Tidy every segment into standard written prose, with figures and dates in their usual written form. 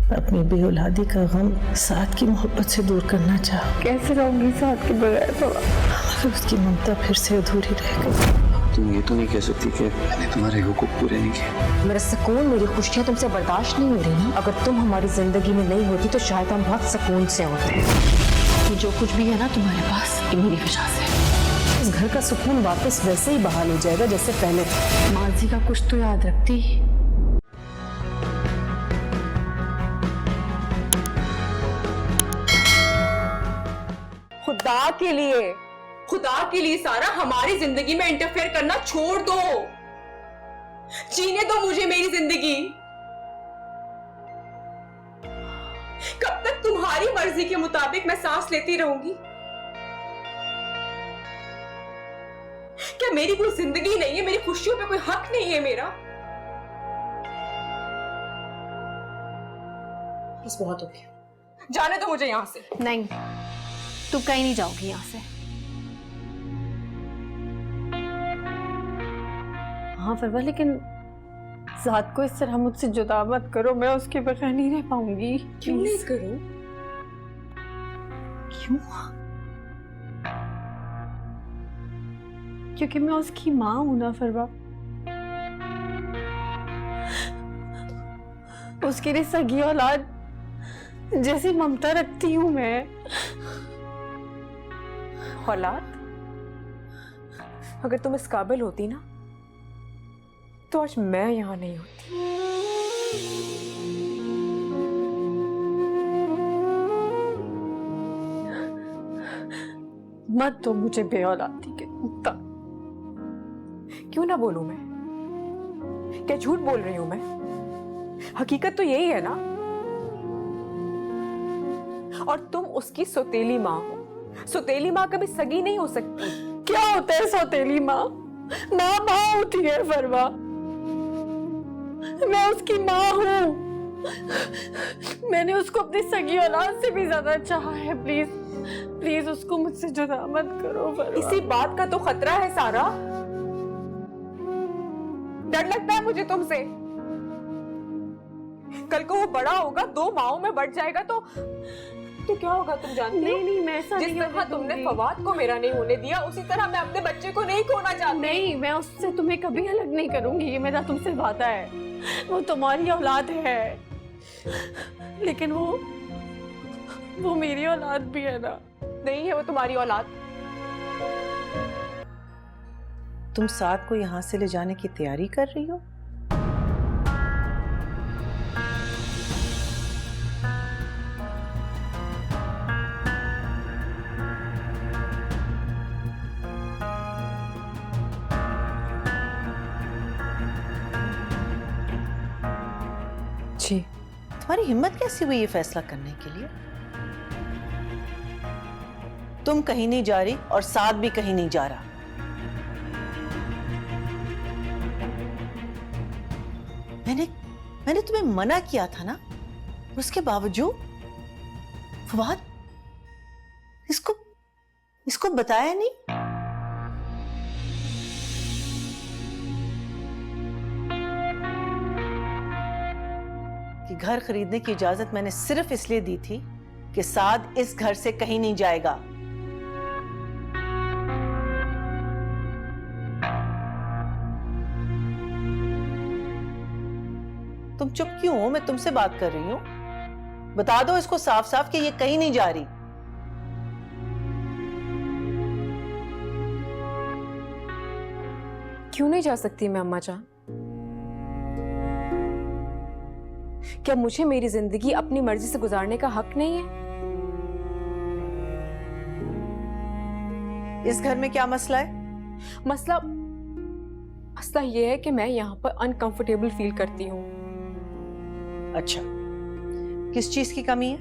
अपनी बेऔलादी का गम साथ की मोहब्बत से दूर करना चाहा। कैसे रहूंगी साथ के बगैर? तो मगर उसकी ममता फिर से अधूरी रह गई। तुम ये तो नहीं कह सकती कि मैंने तुम्हारे हुकूक पूरे नहीं किए। मेरा सुकून, मेरी खुशियाँ तुमसे बर्दाश्त नहीं हो रही ना। अगर तुम हमारी जिंदगी में नहीं होती तो शायद हम बहुत सुकून से होते। ये जो कुछ भी है ना तुम्हारे पास, ये मेरी वजह से। इस घर का सुकून वापस वैसे ही बहाल हो जाएगा जैसे पहले था। माजी का कुछ तो याद रखती। खुदा के लिए सारा हमारी जिंदगी में इंटरफेयर करना छोड़ दो। जीने दो मुझे मेरी जिंदगी। कब तक तुम्हारी मर्जी के मुताबिक मैं सांस लेती रहूंगी? क्या मेरी कोई जिंदगी नहीं है? मेरी खुशियों पे कोई हक नहीं है मेरा? बस बहुत हो गया, जाने दो मुझे यहां से। नहीं, तुम कहीं नहीं जाओगी यहाँ से। हाँ फरवा, लेकिन ज़ात को इस तरह मुझसे जुदा मत करो। मैं उसके बगैर नहीं रह पाऊंगी। क्यों नहीं करूं? क्यों? क्योंकि मैं उसकी माँ हूं ना फरवा। उसके लिए सगी औलाद जैसी ममता रखती हूँ मैं। औलाद? अगर तुम इस काबिल होती ना तो आज मैं यहां नहीं होती। मत तो मुझे बेऔलादी के मुक्ता। क्यों ना बोलूं मैं? क्या झूठ बोल रही हूं मैं? हकीकत तो यही है ना। और तुम उसकी सौतेली माँ हो। सौतेली माँ कभी सगी नहीं हो सकती। क्या होता है सौतेली माँ? माँ माँ होती है फरवा। मैं उसकी माँ हूँ। मैंने उसको अपनी सगी औलाद से भी ज्यादा चाहा है। प्लीज प्लीज उसको मुझसे जुदा मत करो फरवा। इसी बात का तो खतरा है सारा। डर लगता है मुझे तुमसे। कल को वो बड़ा होगा, 2 माओं में बढ़ जाएगा तो क्या होगा तुम जानती हो? नहीं, मैं ऐसा जिस नहीं तरह होने तुमने दूंगी। फवाद को मेरा नहीं होने दिया, उसी तरह मैं अपने बच्चे को नहीं खोना चाहती। नहीं, मैं उससे तुम्हें कभी अलग नहीं करूंगी। ये मेरा तुमसे वादा है। वो तुम्हारी औलाद है, लेकिन वो मेरी औलाद भी है ना। नहीं है वो तुम्हारी औलाद। तुम साथ को यहाँ से ले जाने की तैयारी कर रही हो? जी। तुम्हारी हिम्मत कैसी हुई ये फैसला करने के लिए? तुम कहीं नहीं जा रही और साथ भी कहीं नहीं जा रहा। मैंने तुम्हें मना किया था ना, उसके बावजूद फवाद इसको बताया नहीं। कि घर खरीदने की इजाजत मैंने सिर्फ इसलिए दी थी कि साद इस घर से कहीं नहीं जाएगा। तुम चुप क्यों हो? मैं तुमसे बात कर रही हूं। बता दो इसको साफ साफ कि ये कहीं नहीं जा रही। क्यों नहीं जा सकती मैं अम्मा जान? क्या मुझे मेरी जिंदगी अपनी मर्जी से गुजारने का हक नहीं है? इस घर में क्या मसला है? मसला ये है कि मैं यहाँ पर अनकंफर्टेबल फील करती हूँ। अच्छा, किस चीज की कमी है?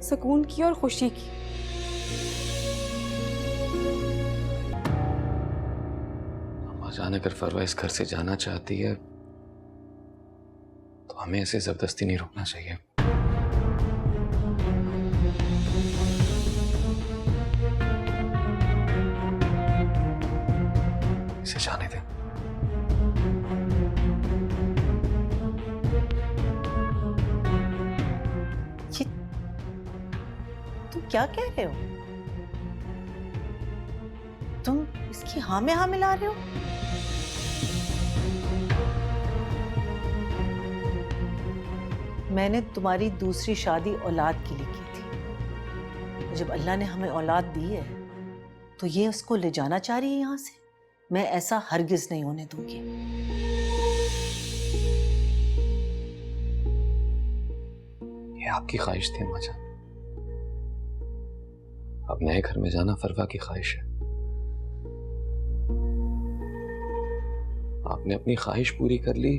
सुकून की और खुशी की। अम्मा जान, अगर फरवा इस घर से जाना चाहती है तो हमें इसे जबरदस्ती नहीं रोकना चाहिए। इसे जाने दें। क्या कह रहे हो? तुम इसकी हाँ में हाँ मिला रहे हो? मैंने तुम्हारी दूसरी शादी औलाद के लिए की थी। जब अल्लाह ने हमें औलाद दी है तो ये उसको ले जाना चाह रही है यहां से। मैं ऐसा हरगिज नहीं होने दूंगी। ये आपकी ख्वाहिश थी अम्मा जान। अब नए घर में जाना फरवा की ख्वाहिश है। आपने अपनी ख्वाहिश पूरी कर ली,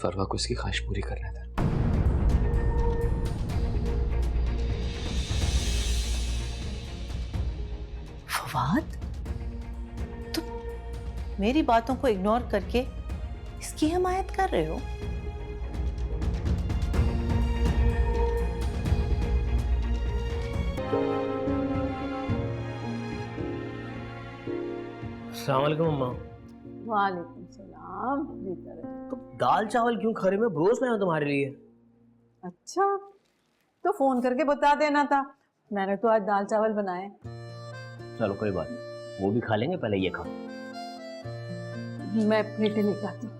फरवा को इसकी ख्वाहिश पूरी करने दें। फवाद, तुम मेरी बातों को इग्नोर करके इसकी हिमायत कर रहे हो? अस्सलाम वालेकुम अम्मा। वालेकुम सलाम। तो दाल चावल क्यों खा रहे? मैं रोज लाया हूं तुम्हारे लिए। अच्छा, तो फोन करके बता देना था। मैंने तो आज दाल चावल बनाए। चलो कोई बात नहीं, वो भी खा लेंगे, पहले ये खाओ। मैं प्लेटें लेके आती हूँ।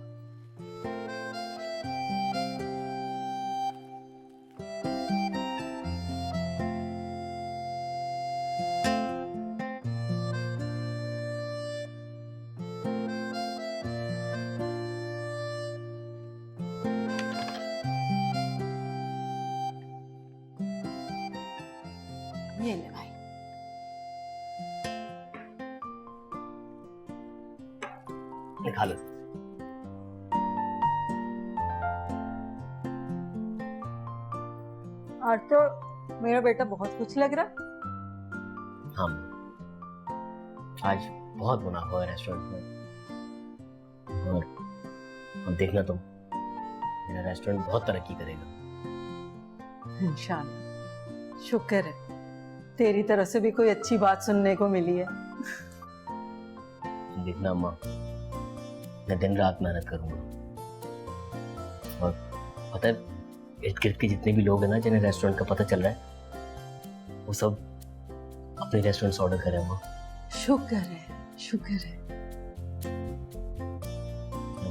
ये ले भाई। ये खा लो। आज तो मेरा बेटा बहुत खुश लग रहा। हाँ, आज बहुत मुनाफा हुआ रेस्टोरेंट में। और अब देखना तुम, मेरा रेस्टोरेंट बहुत तरक्की करेगा। इंशाल्लाह। शुक्र है तेरी तरफ से भी कोई अच्छी बात सुनने को मिली है। देखना अम्मा, मैं दिन रात मेहनत करूंगा। और पता है, इर्द गिर्द के जितने भी लोग हैं ना, जिन्हें रेस्टोरेंट का पता चल रहा है, वो सब अपने रेस्टोरेंट से ऑर्डर करें अम्मा। शुक्र है, शुक्र है।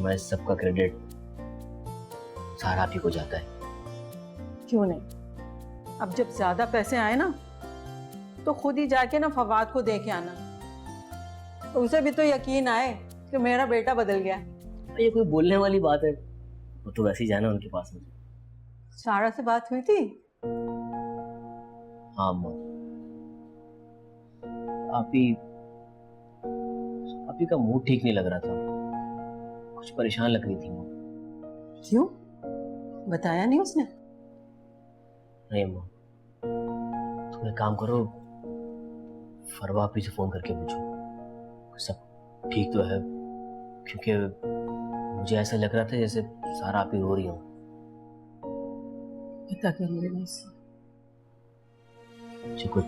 मैं इस सबका क्रेडिट सारा आप ही को जाता है। क्यों नहीं? अब जब ज्यादा पैसे आए ना, तो खुद ही जाके ना फवाद को दे के आना। तो उसे भी तो यकीन आए कि मेरा बेटा बदल गया। ये कोई बोलने वाली बात है? वो तो वैसे ही जाना उनके पास मुझे। सारा से बात हुई थी? हाँ अम्मा, आप ही का मूड ठीक नहीं लग रहा था, कुछ परेशान लग रही थी वो। क्यों? बताया नहीं उसने? नहीं अम्मा, तुम एक काम करो, फरवा आप ही से फोन करके पूछो सब ठीक तो है, क्योंकि मुझे ऐसा लग रहा था जैसे सारा आप ही रो रही हो। पता करूंगी मैं इससे। मुझे कुछ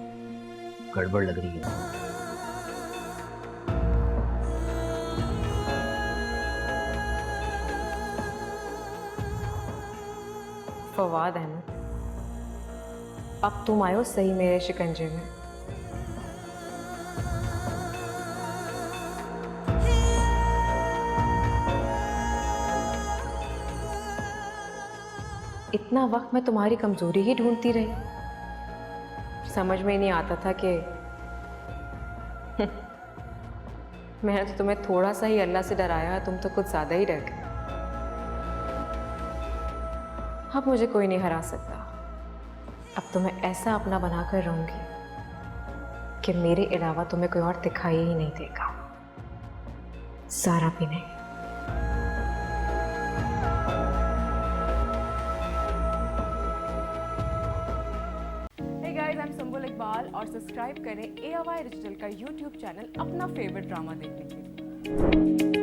गड़बड़ लग रही है। फवाद अहमद, अब तुम आयो सही मेरे शिकंजे में। इतना वक्त मैं तुम्हारी कमजोरी ही ढूंढती रही, समझ में ही नहीं आता था कि मैंने तो तुम्हें थोड़ा सा ही अल्लाह से डराया, तुम तो कुछ ज्यादा ही डर गए। अब मुझे कोई नहीं हरा सकता। अब तो मैं ऐसा अपना बनाकर रहूंगी कि मेरे अलावा तुम्हें कोई और दिखाई ही नहीं देगा, सारा भी नहीं। Hey guys, I'm संबुल इकबाल और सब्सक्राइब करें AOI डिजिटल का YouTube चैनल अपना फेवरेट ड्रामा देखने के लिए।